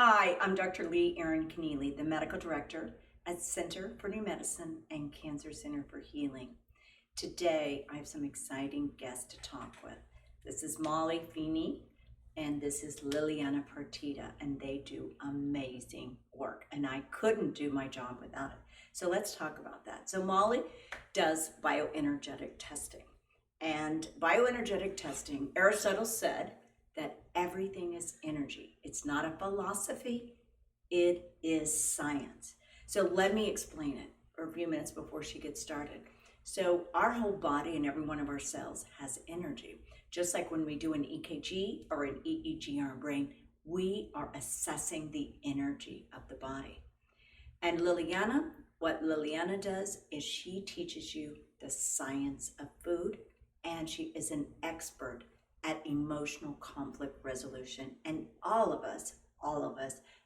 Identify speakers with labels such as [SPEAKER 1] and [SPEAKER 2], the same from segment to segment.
[SPEAKER 1] Hi, I'm Dr. Leigh Erin Connealy, the Medical Director at Center for New Medicine and Cancer Center for Healing. Today, I have some exciting guests to talk with. This is Fini, and this is Liliana Partida, and they do amazing work, and I couldn't do my job without it. So let's talk about that. So Molly does bioenergetic testing, and bioenergetic testing, Aristotle said that everything is energy. It's not a philosophy, it is science. So let me explain it for a few minutes before she gets started. So our whole body and every one of our cells has energy. Just like when we do an EKG or an EEG on our brain, we are assessing the energy of the body. And what Liliana does is she teaches you the science of food, and she is an expert at emotional conflict resolution. And all of us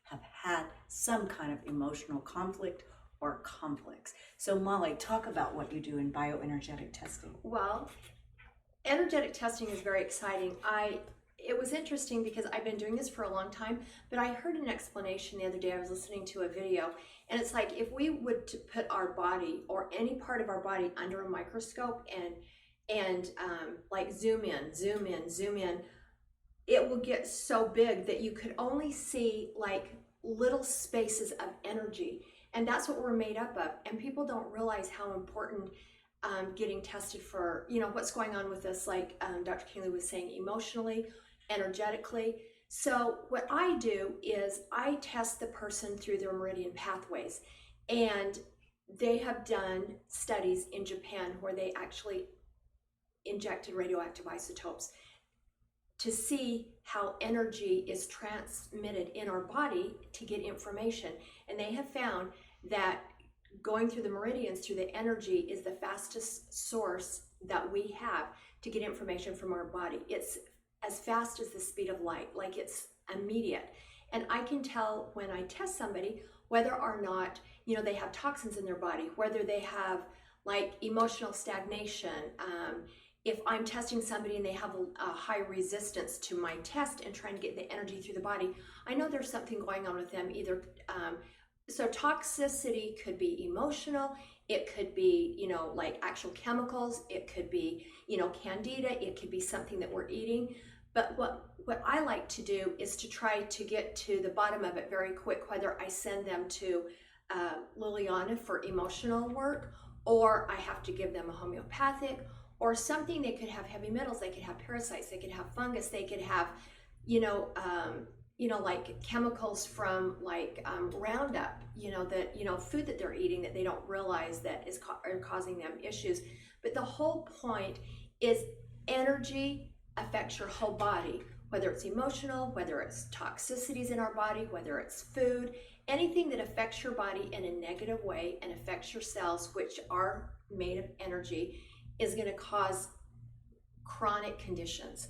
[SPEAKER 1] have had some kind of emotional conflict or conflicts. So Molly, talk about what you do in bioenergetic testing.
[SPEAKER 2] Well, energetic testing is very exciting. It was interesting because I've been doing this for a long time, but I heard an explanation the other day. I was listening to a video, and it's like if we would to put our body or any part of our body under a microscope and like zoom in, it will get so big that you could only see like little spaces of energy. And that's what we're made up of. And people don't realize how important getting tested for, what's going on with us, like Dr. Connealy was saying, emotionally, energetically. So what I do is I test the person through their meridian pathways. And they have done studies in Japan where they actually injected radioactive isotopes to see how energy is transmitted in our body to get information. And they have found that going through the meridians, through the energy, is the fastest source that we have to get information from our body. It's as fast as the speed of light, like it's immediate. And I can tell when I test somebody whether or not, they have toxins in their body, whether they have like emotional stagnation. If I'm testing somebody and they have a high resistance to my test and trying to get the energy through the body, I know there's something going on with them. Either so toxicity could be emotional, it could be, like actual chemicals, it could be, candida, it could be something that we're eating. But what I like to do is to try to get to the bottom of it very quick, whether I send them to Liliana for emotional work, or I have to give them a homeopathic, or something. They could have heavy metals, they could have parasites, they could have fungus, they could have, like chemicals from like Roundup, food that they're eating that they don't realize that are causing them issues. But the whole point is energy affects your whole body, whether it's emotional, whether it's toxicities in our body, whether it's food, anything that affects your body in a negative way and affects your cells, which are made of energy, is going to cause chronic conditions.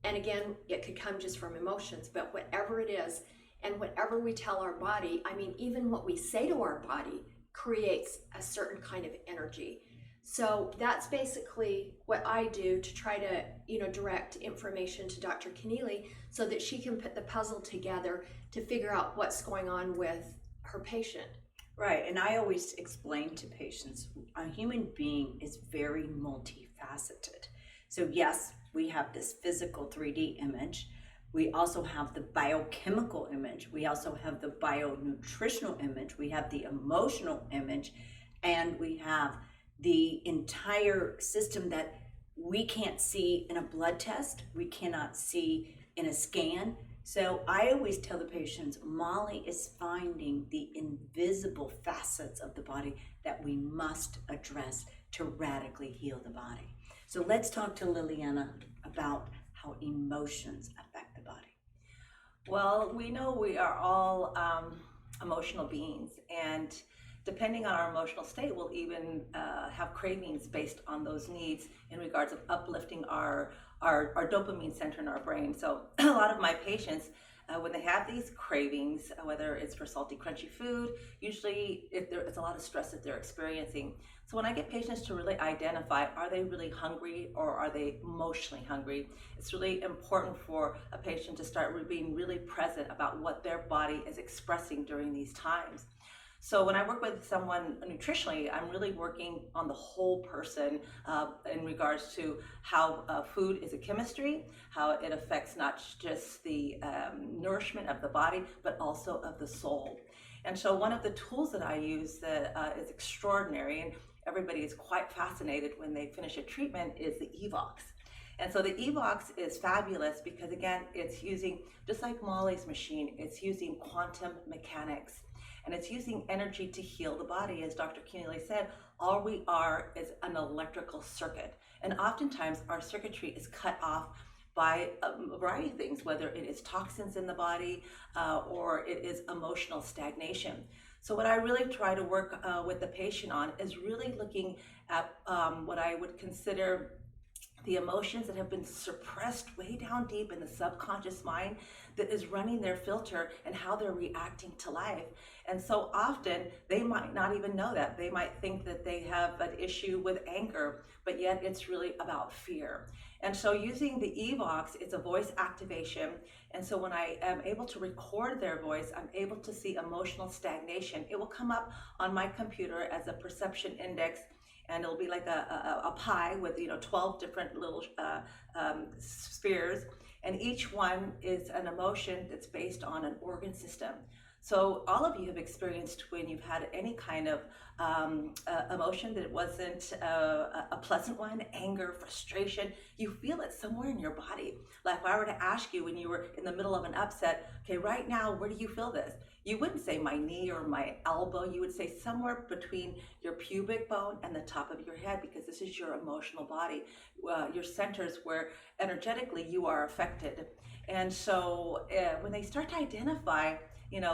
[SPEAKER 2] And again, it could come just from emotions, but whatever it is, and whatever we tell our body, even what we say to our body creates a certain kind of energy. So that's basically what I do to try to, direct information to Dr. Connealy so that she can put the puzzle together to figure out what's going on with her patient.
[SPEAKER 1] Right, and I always explain to patients, a human being is very multifaceted. So yes, we have this physical 3D image. We also have the biochemical image. We also have the bionutritional image. We have the emotional image, and we have the entire system that we can't see in a blood test. We cannot see in a scan. So I always tell the patients, Molly is finding the invisible facets of the body that we must address to radically heal the body. So let's talk to Liliana about how emotions affect the body.
[SPEAKER 3] Well, we know we are all emotional beings, and depending on our emotional state, we'll even have cravings based on those needs in regards of uplifting our dopamine center in our brain. So a lot of my patients, when they have these cravings, whether it's for salty, crunchy food, usually it's a lot of stress that they're experiencing. So when I get patients to really identify, are they really hungry or are they emotionally hungry? It's really important for a patient to start being really present about what their body is expressing during these times. So when I work with someone nutritionally, I'm really working on the whole person in regards to how food is a chemistry, how it affects not just the nourishment of the body, but also of the soul. And so one of the tools that I use that is extraordinary, and everybody is quite fascinated when they finish a treatment, is the EVOX. And so the EVOX is fabulous because, again, it's using, just like Molly's machine, it's using quantum mechanics. And it's using energy to heal the body. As Dr. Connealy said, all we are is an electrical circuit. And oftentimes our circuitry is cut off by a variety of things, whether it is toxins in the body or it is emotional stagnation. So what I really try to work with the patient on is really looking at what I would consider the emotions that have been suppressed way down deep in the subconscious mind that is running their filter and how they're reacting to life. And so often they might not even know that. They might think that they have an issue with anger, but yet it's really about fear. And so using the EVOX, it's a voice activation. And so when I am able to record their voice, I'm able to see emotional stagnation. It will come up on my computer as a perception index, and it'll be like a pie with 12 different little spheres, and each one is an emotion that's based on an organ system. So all of you have experienced when you've had any kind of emotion that wasn't a pleasant one, anger, frustration, you feel it somewhere in your body. Like if I were to ask you when you were in the middle of an upset, okay, right now, where do you feel this? You wouldn't say my knee or my elbow, you would say somewhere between your pubic bone and the top of your head, because this is your emotional body, your centers where energetically you are affected. And so when they start to identify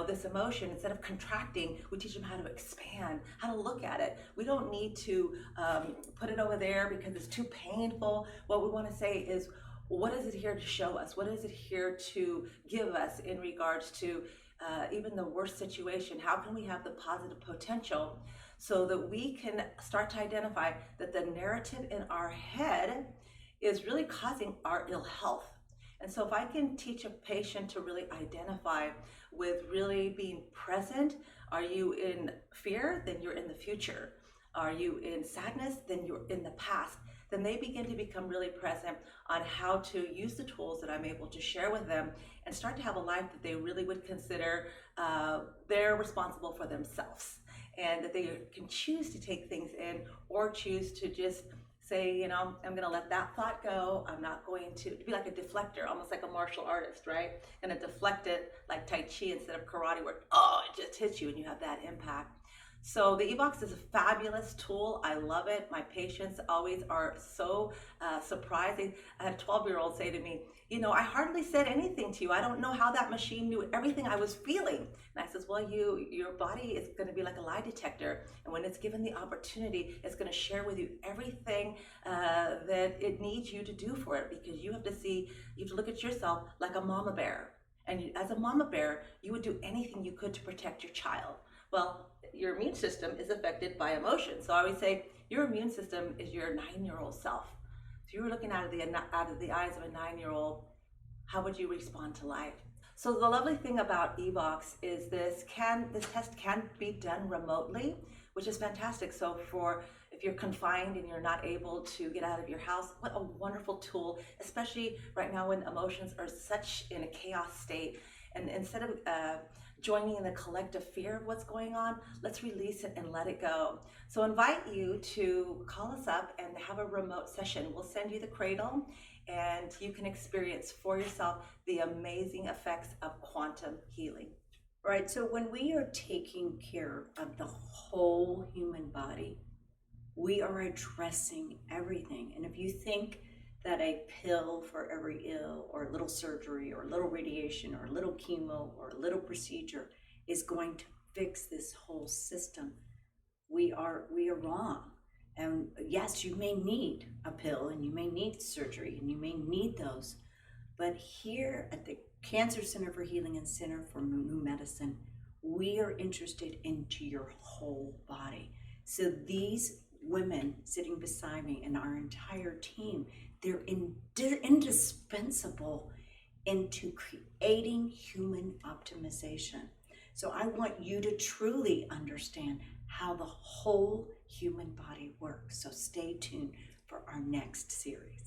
[SPEAKER 3] this emotion, instead of contracting, we teach them how to expand, how to look at it. We don't need to put it over there because it's too painful. What we want to say is, what is it here to show us? What is it here to give us in regards to even the worst situation? How can we have the positive potential so that we can start to identify that the narrative in our head is really causing our ill health? And so if I can teach a patient to really identify with really being present, are you in fear? Then you're in the future. Are you in sadness? Then you're in the past. Then they begin to become really present on how to use the tools that I'm able to share with them and start to have a life that they really would consider they're responsible for themselves, and that they can choose to take things in or choose to just say, I'm going to let that thought go. I'm not going to be like a deflector, almost like a martial artist, right? Going to deflect it like Tai Chi instead of karate, where it just hits you and you have that impact. So the EVOX is a fabulous tool. I love it. My patients always are so surprised. I had a 12-year-old say to me, I hardly said anything to you. I don't know how that machine knew everything I was feeling. And I says, well, your body is going to be like a lie detector. And when it's given the opportunity, it's going to share with you everything that it needs you to do for it, because you have to look at yourself like a mama bear. And as a mama bear, you would do anything you could to protect your child. Well, your immune system is affected by emotion. So I always say your immune system is your 9-year-old self. If you were looking out of the eyes of a 9-year-old, how would you respond to life? So the lovely thing about EVOX is this test can be done remotely, which is fantastic. So if you're confined and you're not able to get out of your house, what a wonderful tool, especially right now when emotions are such in a chaos state. And instead of joining in the collective fear of what's going on, let's release it and let it go. So invite you to call us up and have a remote session. We'll send you the cradle and you can experience for yourself the amazing effects of quantum healing.
[SPEAKER 1] Right, so when we are taking care of the whole human body, we are addressing everything. And if you think that a pill for every ill, or a little surgery, or a little radiation, or a little chemo, or a little procedure is going to fix this whole system, we are wrong. And yes, you may need a pill, and you may need surgery, and you may need those. But here at the Cancer Center for Healing and Center for New Medicine, we are interested into your whole body. So these women sitting beside me and our entire team, they're indispensable into creating human optimization. So I want you to truly understand how the whole human body works. So stay tuned for our next series.